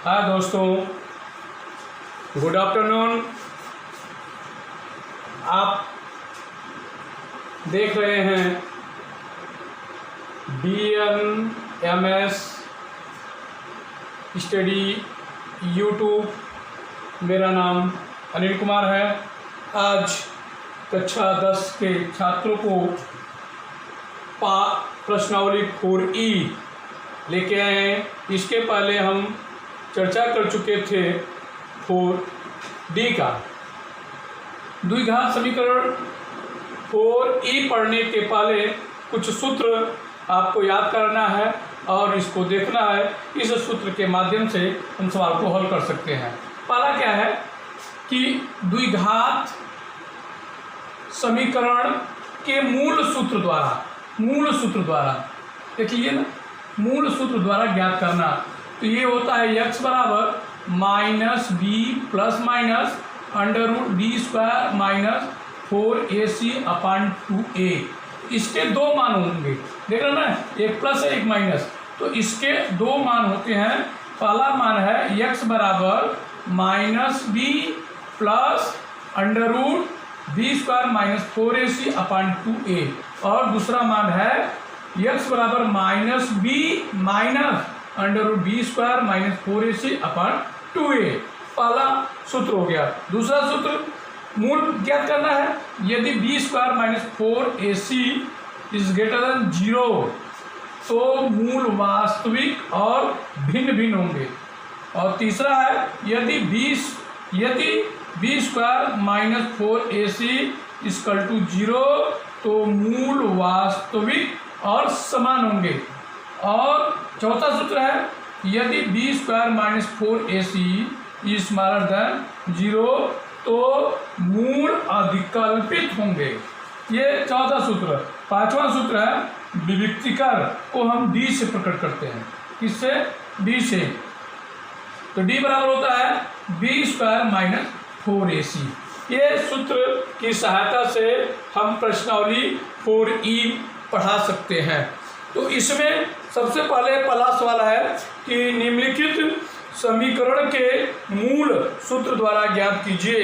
हाय दोस्तों, good afternoon. आप देख रहे हैं BNMS स्टडी यूट्यूब। मेरा नाम अनिल कुमार है। आज कक्षा 10 के छात्रों को प्रश्नावली 4E लेके आए हैं। इसके पहले हम चर्चा कर चुके थे 4D का। द्विघात समीकरण 4E पढ़ने के पहले कुछ सूत्र आपको याद करना है और इसको देखना है। इस सूत्र के माध्यम से हम सवाल को हल कर सकते हैं। पहला क्या है कि द्विघात समीकरण के मूल सूत्र द्वारा देखिए ना, मूल सूत्र द्वारा ज्ञात करना। तो ये होता है x बराबर -b plus minus √d² minus 4ac/2a। इसके दो मान होंगे, देख रहे हो ना, एक प्लस है एक माइनस, तो इसके दो मान होते हैं। पहला मान है x बराबर -b plus √b² minus 4ac/2a और दूसरा मान है x बराबर -b minus √b² minus 4ac/2a। पहला सूत्र हो गया। दूसरा सूत्र मूल ज्ञात करना है। यदि b² minus 4ac is greater than 0 तो मूल वास्तविक और भिन्न भिन्न होंगे। और तीसरा है यदि b² minus 4ac equal to 0 तो मूल वास्तविक और समान होंगे। और चौथा सूत्र है यदि b² minus 4ac is smaller than 0 तो मूल अधिकल्पित होंगे। ये चौथा सूत्र। पांचवा सूत्र है विविक्तीकर को हम d से प्रकट करते हैं। किससे? d से। तो d बराबर होता है b² माइनस 4ac। ये सूत्र की सहायता से हम प्रश्नावली 4E पढ़ा सकते हैं। तो इसमें सबसे पहला सवाल है कि निम्नलिखित समीकरण के मूल सूत्र द्वारा ज्ञात कीजिए।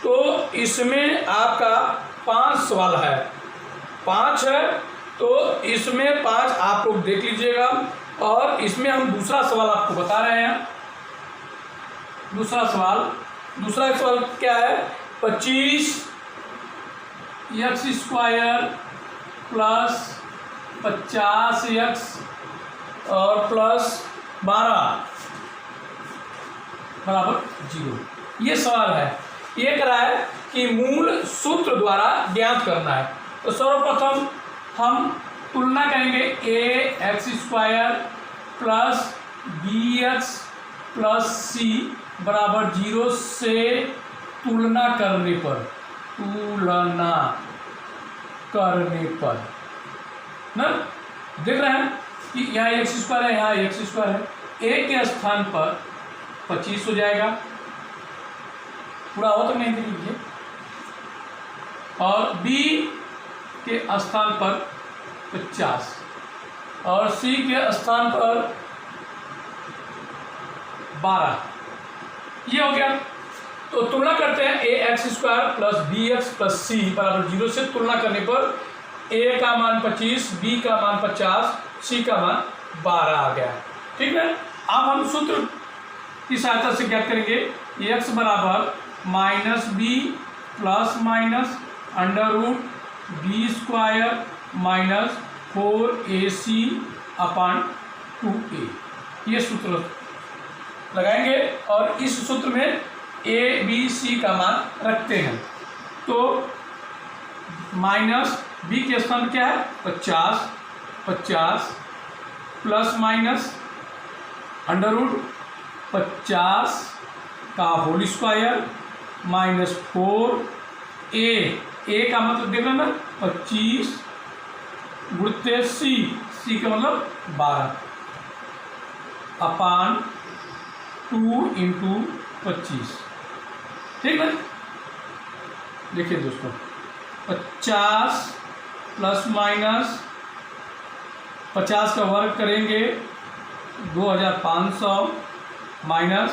तो इसमें आपका 5 सवाल है, 5 है। तो इसमें 5 आप लोग देख लीजिएगा। और इसमें हम दूसरा सवाल आपको बता रहे हैं। दूसरा सवाल क्या है? 25x² प्लस 50x और प्लस 12 बराबर 0। ये सवाल है। ये कह रहा है कि मूल सूत्र द्वारा ज्ञात करना है। तो सर्वप्रथम हम तुलना करेंगे ax² plus bx plus c बराबर 0 से तुलना करने पर ना, देख रहे हैं कि यहाँ x² है, यहाँ x² है। a के स्थान पर 25 हो जाएगा, पूरा हो तो नहीं लीजिए। और b के स्थान पर 50 और c के स्थान पर 12। ये हो गया। तो तुलना करते हैं ax² plus bx plus c बराबर 0 से तुलना करने पर a का मान 25, b का मान 50, c का मान 12 आ गया। ठीक है। अब हम सूत्र की सहायता से क्या करेंगे? x बराबर -b plus minus √b² minus 4ac/2a। ये सूत्र लगाएंगे और इस सूत्र में a b c का मान रखते हैं। तो माइनस b के स्थान क्या है? 50 प्लस माइनस √50 का होल स्क्वायर माइनस 4a का मतलब देख रहे ना 25 गुणित c का मतलब 12 अपान 2 × 25। ठीक है। देखिए दोस्तों, 50 प्लस माइनस 50 का वर्ग करेंगे 2500 माइनस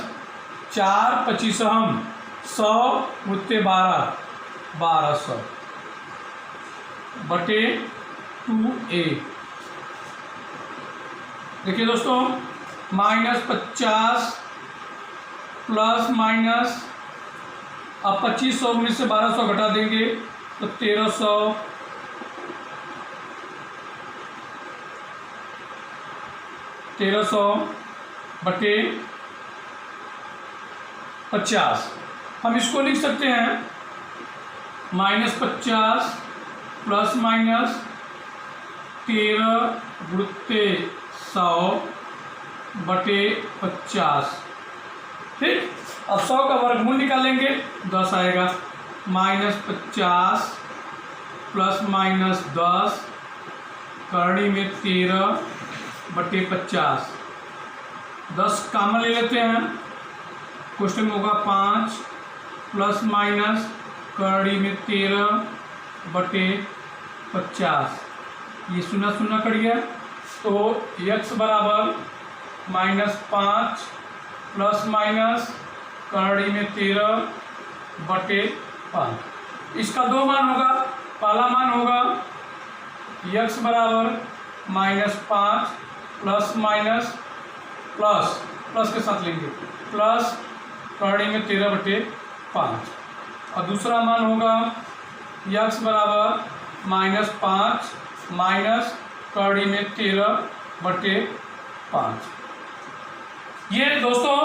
4 × 25 100 × 12 1200 बटे 2a। देखिए दोस्तों, -50 प्लस माइनस, अब 2500 में से 1200 घटा देंगे तो 1300 बटे 50। हम इसको लिख सकते हैं -50 प्लस माइनस 13 × 100 बटे 50। ठीक, अब 100 का वर्गमूल निकालेंगे, 10 आएगा। -50 प्लस माइनस 10 करणी में 13 बटे 50। 10 कॉमन ले लेते हैं, क्वेश्चन में होगा 5 प्लस माइनस करणी में 13 बटे 50। ये 0 0 कट गया, तो x बराबर -5 प्लस माइनस करणी में 13 बटे 5। इसका 2 मान होगा। पहला मान होगा x बराबर -5 प्लस माइनस प्लस के साथ लेंगे प्लस करणी में 13 बटे 5, और दूसरा मान होगा x बराबर -5 माइनस करणी में 13 बटे 5। ये दोस्तों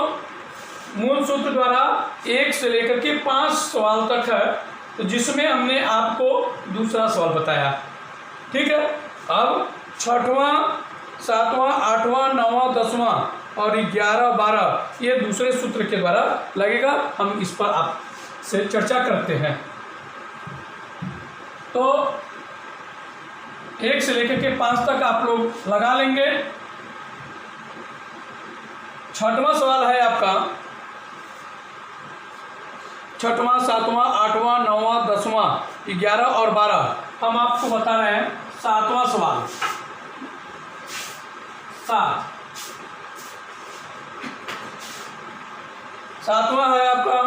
मूल सूत्र द्वारा 1 से लेकर के 5 सवाल तक है, तो जिसमें हमने आपको दूसरा सवाल बताया। ठीक है, अब 6वां 7वां 8वां 9वां 10वां और 11 12 ये दूसरे सूत्र के द्वारा लगेगा। हम इस पर आपसे चर्चा करते हैं। तो 1 से लेकर के 5 तक आप लोग लगा लेंगे। 6वां सवाल है आपका 6वां 7वां 8वां 9वां 10वां 11 और 12। हम आपको बता रहे हैं 7वां सवाल। 7वां है आपका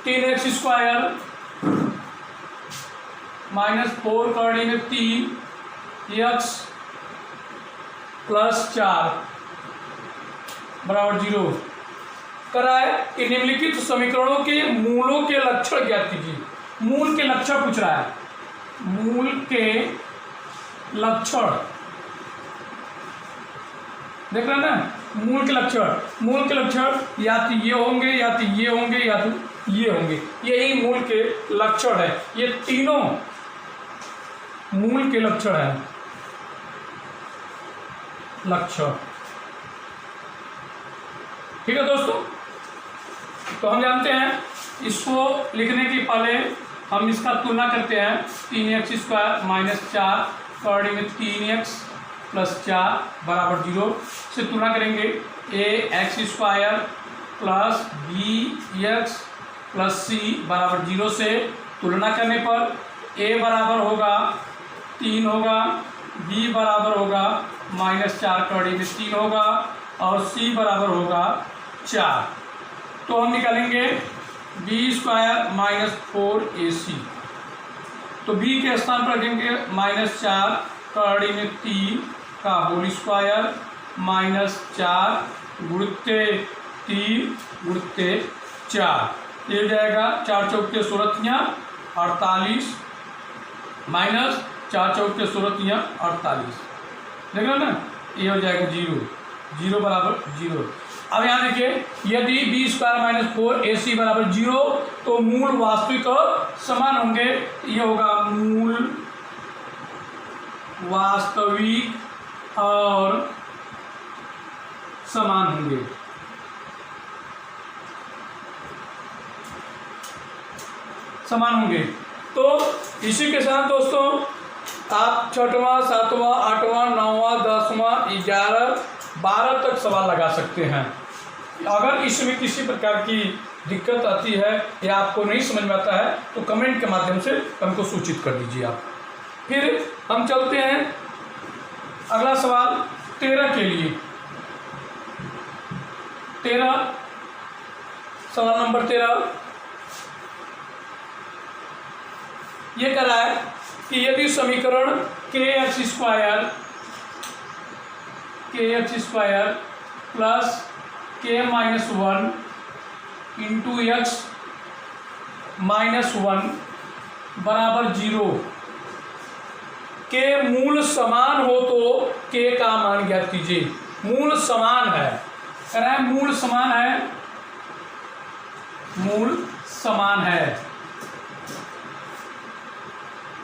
3x² -4 करणी में 3 x + 4 बराबर 0 कराए कि निम्नलिखित समीकरणों के मूलों के लक्षण ज्ञात कीजिए। मूल के लक्षण पूछ रहा है, मूल के लक्षण देख रहे हैं ना। मूल के लक्षण या तो ये होंगे या तो ये होंगे या तो ये होंगे, यही मूल के लक्षण है। ये तीनों मूल के लक्षण है। लक्षण ठीक है दोस्तों। तो हम जानते हैं, इसको लिखने के पहले हम इसका तुलना करते हैं। 3x² - 4 करणी में 3x + 4 बराबर 0 से तुलना करेंगे। ax² + bx + c बराबर 0 से तुलना करने पर a बराबर होगा 3 होगा, b बराबर होगा -4 करणी में 3 होगा और c बराबर होगा 4। तो हम निकालेंगे b² - 4ac। तो b के स्थान पर रखेंगे -4 करणी में 3 का होल स्क्वायर -4 गुणिते 3 गुणिते 4। ये हो जाएगा 4 चौके 16 48 -4 चौके 16 48। देख रहे ना, ये हो जाएगा 0 बराबर 0। अब यहाँ देखिए, यदि b² - 4ac बराबर 0 तो मूल वास्तविक और समान होंगे। ये होगा मूल वास्तविक और समान होंगे। तो इसी के साथ दोस्तों आप 6वां 7वां 8वां 9वां 10वां 11 12 तक सवाल लगा सकते हैं। अगर इसमें किसी प्रकार की दिक्कत आती है या आपको नहीं समझ में आता है तो कमेंट के माध्यम से हमको सूचित कर दीजिए आप। फिर हम चलते हैं अगला सवाल 13 के लिए। 13, सवाल नंबर 13 ये कह रहा है कि यदि समीकरण kx square plus k minus 1 into x minus 1 बराबर 0 के मूल समान हो तो k का मान ज्ञात कीजिए। मूल समान है, कह रहा है मूल समान है, मूल समान है,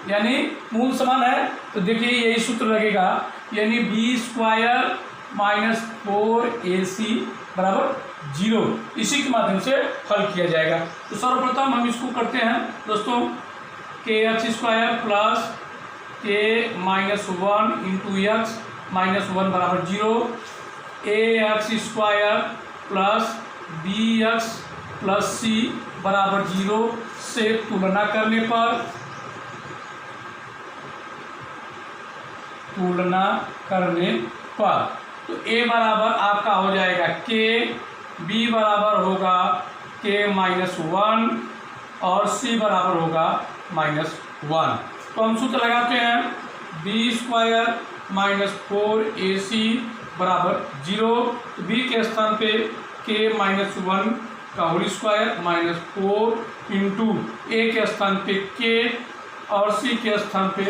यानी मूल समान है तो देखिए यही सूत्र लगेगा, यानी बी स्क्वायर माइनस 4ac बराबर 0। इसी के माध्यम से हल किया जाएगा। तो सर्वप्रथम हम इसको करते हैं दोस्तों, kx square plus k minus 1 into x minus 1 बराबर 0, ax square plus bx plus c बराबर 0 से तुलना करने पर तो a बराबर आपका हो जाएगा k, b बराबर होगा k माइनस 1 और c बराबर होगा माइनस 1। तो हम सूत्र लगाते हैं b स्क्वायर माइनस 4ac बराबर 0। तो b के स्थान पे k माइनस 1 का whole square minus 4 into a के स्थान पे k और c के स्थान पे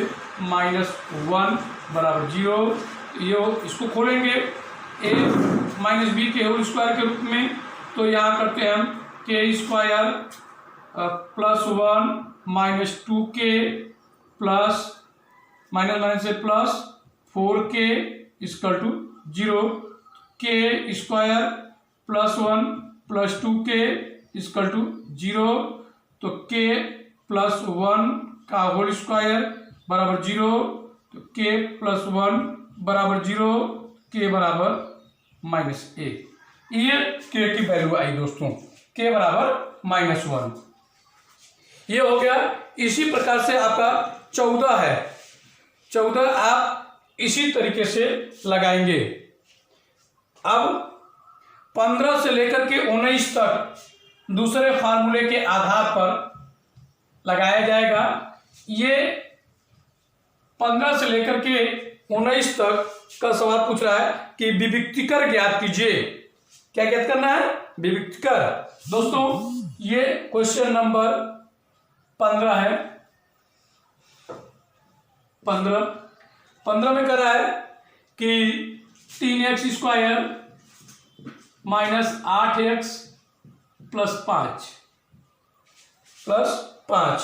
माइनस 1 बराबर 0। ये इसको खोलेंगे a माइनस बी के होल स्क्वायर के रूप में, तो यहाँ करते हैं हम k square plus 1 minus 2k plus minus minus से plus 4k equal to 0, k square plus 1 plus 2k equal to 0, तो k प्लस 1 का होल स्क्वायर बराबर 0, तो k प्लस 1 बराबर 0, k बराबर माइनस 1। ये k की वैल्यू आई दोस्तों, k बराबर माइनस 1। ये हो गया। इसी प्रकार से आपका 14 है, 14 आप इसी तरीके से लगाएंगे। अब 15 से लेकर के 19 तक दूसरे फार्मूले के आधार पर लगाया जाएगा। ये 15 से लेकर के 19 तक का सवाल पूछ रहा है कि विविक्तिकर ज्ञात कीजिए। क्या ज्ञात करना है? विविक्तिकर। दोस्तों ये क्वेश्चन नंबर 15 है। 15 में कर रहा है कि 3x square minus 8x plus 5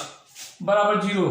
बराबर 0।